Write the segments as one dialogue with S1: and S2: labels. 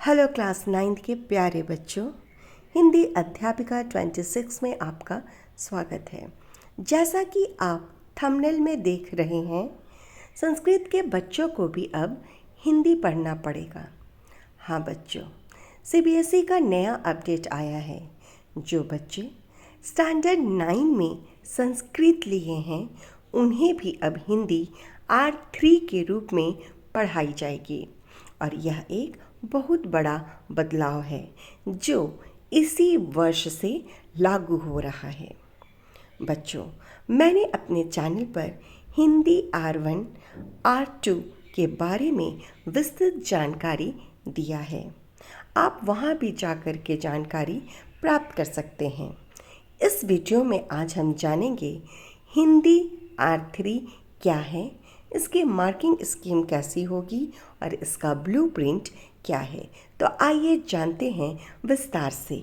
S1: Hello class 9th के प्यारे बच्चों, हिंदी अध्यापिका 26 में आपका स्वागत है। जैसा कि आप थंबनेल में देख रहे हैं, संस्कृत के बच्चों को भी अब हिंदी पढ़ना पड़ेगा। हाँ बच्चों, सीबीएसई का नया अपडेट आया है। जो बच्चे स्टैंडर्ड 9 में संस्कृत लिए हैं, उन्हें भी अब हिंदी R3 के रूप में पढ़ाई जाएगी और यह एक बहुत बड़ा बदलाव है जो इसी वर्ष से लागू हो रहा है। बच्चों, मैंने अपने चैनल पर हिंदी R1, R2 के बारे में विस्तृत जानकारी दिया है। आप वहां भी जाकर के जानकारी प्राप्त कर सकते हैं। इस वीडियो में आज हम जानेंगे हिंदी R3 क्या है, इसकी मार्किंग स्कीम कैसी होगी और इसका ब्लूप्रिंट क्या है। तो आइए जानते हैं विस्तार से।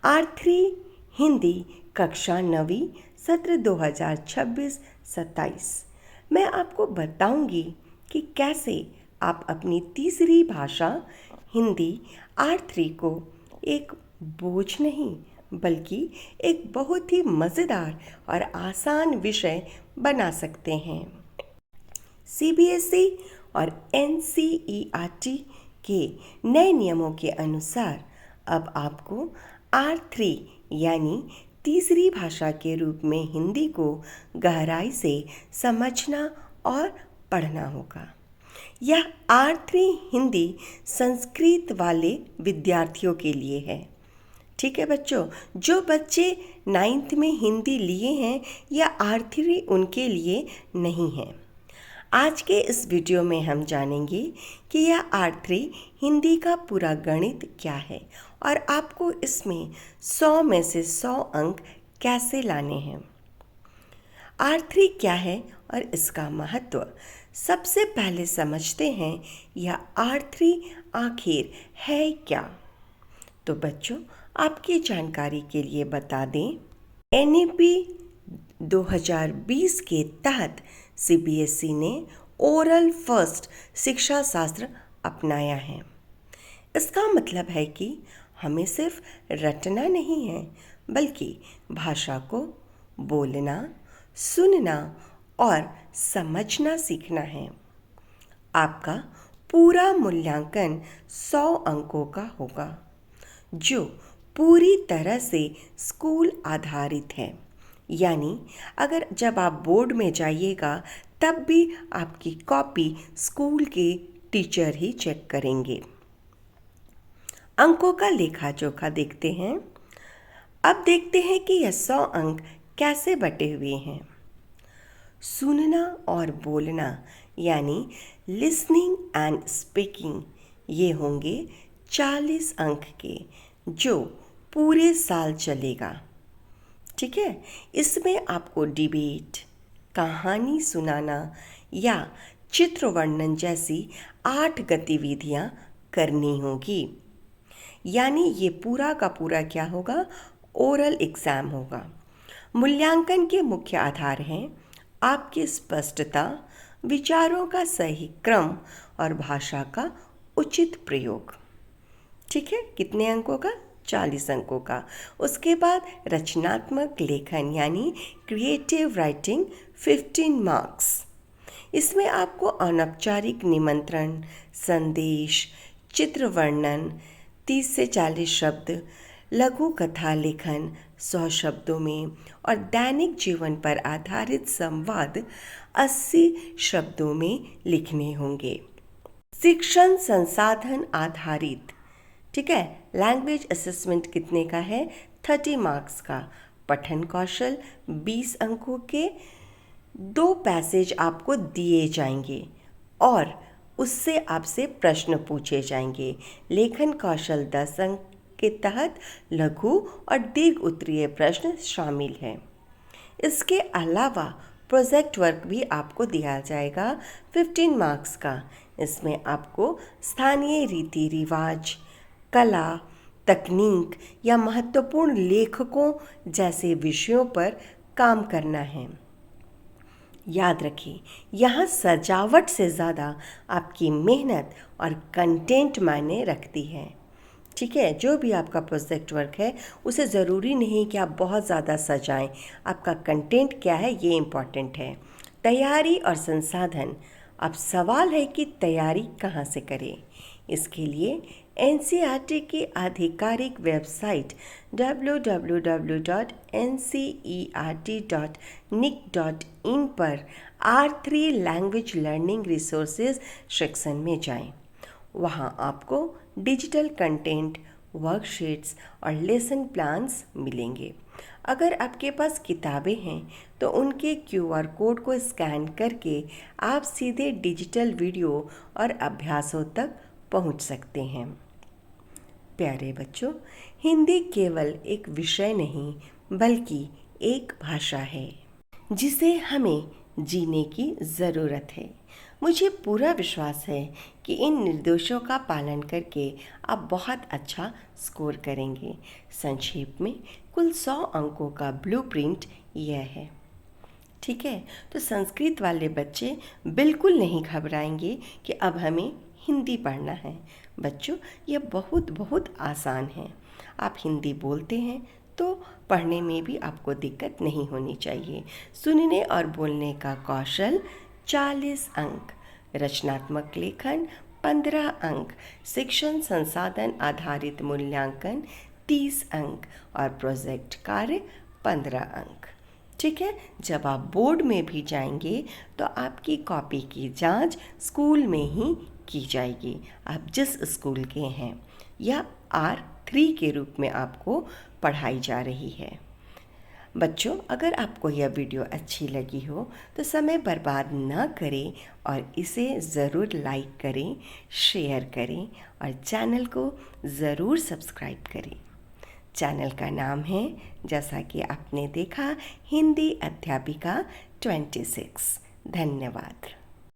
S1: R3 हिंदी कक्षा 9वीं सत्र 2026-27। मैं आपको बताऊंगी कि कैसे आप अपनी तीसरी भाषा हिंदी R3 को एक बोझ नहीं बल्कि एक बहुत ही मज़ेदार और आसान विषय बना सकते हैं। सीबीएसई और एनसीईआरटी के नए नियमों के अनुसार अब आपको R3 यानी तीसरी भाषा के रूप में हिंदी को गहराई से समझना और पढ़ना होगा। यह R3 हिंदी संस्कृत वाले विद्यार्थियों के लिए है। ठीक है बच्चों, जो बच्चे 9th में हिंदी लिए हैं यह R3 उनके लिए नहीं है। आज के इस वीडियो में हम जानेंगे कि यह R3 हिंदी का पूरा गणित क्या है और आपको इसमें 100 में से 100 अंक कैसे लाने हैं। R3 क्या है और इसका महत्व सबसे पहले समझते हैं। यह R3 आखिर है क्या। तो बच्चों, आपकी जानकारी के लिए बता दें, NEP 2020 के तहत सीबीएसई ने ओरल फर्स्ट शिक्षा शास्त्र अपनाया है। इसका मतलब है कि हमें सिर्फ रटना नहीं है बल्कि भाषा को बोलना, सुनना और समझना सीखना है। आपका पूरा मूल्यांकन 100 अंकों का होगा जो पूरी तरह से स्कूल आधारित है। यानी अगर जब आप बोर्ड में जाइएगा तब भी आपकी कॉपी स्कूल के टीचर ही चेक करेंगे। अंकों का लेखा जोखा देखते हैं। अब देखते हैं कि यह 100 अंक कैसे बटे हुए हैं। सुनना और बोलना यानी लिसनिंग एंड स्पीकिंग, ये होंगे 40 अंक के जो पूरे साल चलेगा। ठीक है, इसमें आपको डिबेट, कहानी सुनाना या चित्र वर्णन जैसी 8 गतिविधियां करनी होगी। यानी ये पूरा का पूरा क्या होगा, ओरल एग्ज़ाम होगा। मूल्यांकन के मुख्य आधार हैं आपकी स्पष्टता, विचारों का सही क्रम और भाषा का उचित प्रयोग। ठीक है, कितने अंकों का, 40 अंकों का। उसके बाद रचनात्मक लेखन यानी क्रिएटिव राइटिंग 15 मार्क्स। इसमें आपको अनौपचारिक निमंत्रण, संदेश, चित्र वर्णन 30 से 40 शब्द, लघु कथा लेखन 100 शब्दों में और दैनिक जीवन पर आधारित संवाद 80 शब्दों में लिखने होंगे। शिक्षण संसाधन आधारित, ठीक है, लैंग्वेज असेसमेंट कितने का है, 30 मार्क्स का। पठन कौशल 20 अंकों के 2 पैसेज आपको दिए जाएंगे और उससे आपसे प्रश्न पूछे जाएंगे। लेखन कौशल 10 अंक के तहत लघु और दीर्घ उत्तरीय प्रश्न शामिल हैं। इसके अलावा प्रोजेक्ट वर्क भी आपको दिया जाएगा 15 मार्क्स का। इसमें आपको स्थानीय रीति रिवाज, कला, तकनीक या महत्वपूर्ण लेखकों जैसे विषयों पर काम करना है। याद रखें, यहाँ सजावट से ज़्यादा आपकी मेहनत और कंटेंट मायने रखती है। ठीक है, जो भी आपका प्रोजेक्ट वर्क है उसे ज़रूरी नहीं कि आप बहुत ज़्यादा सजाएं, आपका कंटेंट क्या है ये इम्पॉर्टेंट है। तैयारी और संसाधन। अब सवाल है कि तैयारी कहाँ से करें। इसके लिए एनसीईआरटी की आधिकारिक वेबसाइट www.ncert.nic.in पर R3 language learning resources section में जाएं। वहाँ आपको डिजिटल कंटेंट, वर्कशीट्स और लेसन प्लान्स मिलेंगे। अगर आपके पास किताबें हैं तो उनके QR कोड को स्कैन करके आप सीधे डिजिटल वीडियो और अभ्यासों तक पहुंच सकते हैं। प्यारे बच्चों, हिंदी केवल एक विषय नहीं बल्कि एक भाषा है जिसे हमें जीने की ज़रूरत है। मुझे पूरा विश्वास है कि इन निर्देशों का पालन करके आप बहुत अच्छा स्कोर करेंगे। संक्षेप में कुल 100 अंकों का ब्लूप्रिंट यह है। ठीक है, तो संस्कृत वाले बच्चे बिल्कुल नहीं घबराएंगे कि अब हमें हिंदी पढ़ना है। बच्चों, यह बहुत बहुत आसान है। आप हिंदी बोलते हैं तो पढ़ने में भी आपको दिक्कत नहीं होनी चाहिए। सुनने और बोलने का कौशल 40 अंक, रचनात्मक लेखन 15 अंक, शिक्षण संसाधन आधारित मूल्यांकन 30 अंक और प्रोजेक्ट कार्य 15 अंक। ठीक है, जब आप बोर्ड में भी जाएंगे तो आपकी कॉपी की जांच स्कूल में ही की जाएगी, आप जिस स्कूल के हैं, या R3 के रूप में आपको पढ़ाई जा रही है। बच्चों, अगर आपको यह वीडियो अच्छी लगी हो तो समय बर्बाद ना करें और इसे ज़रूर लाइक करें, शेयर करें और चैनल को ज़रूर सब्सक्राइब करें। चैनल का नाम है, जैसा कि आपने देखा, हिंदी अध्यापिका 26। धन्यवाद।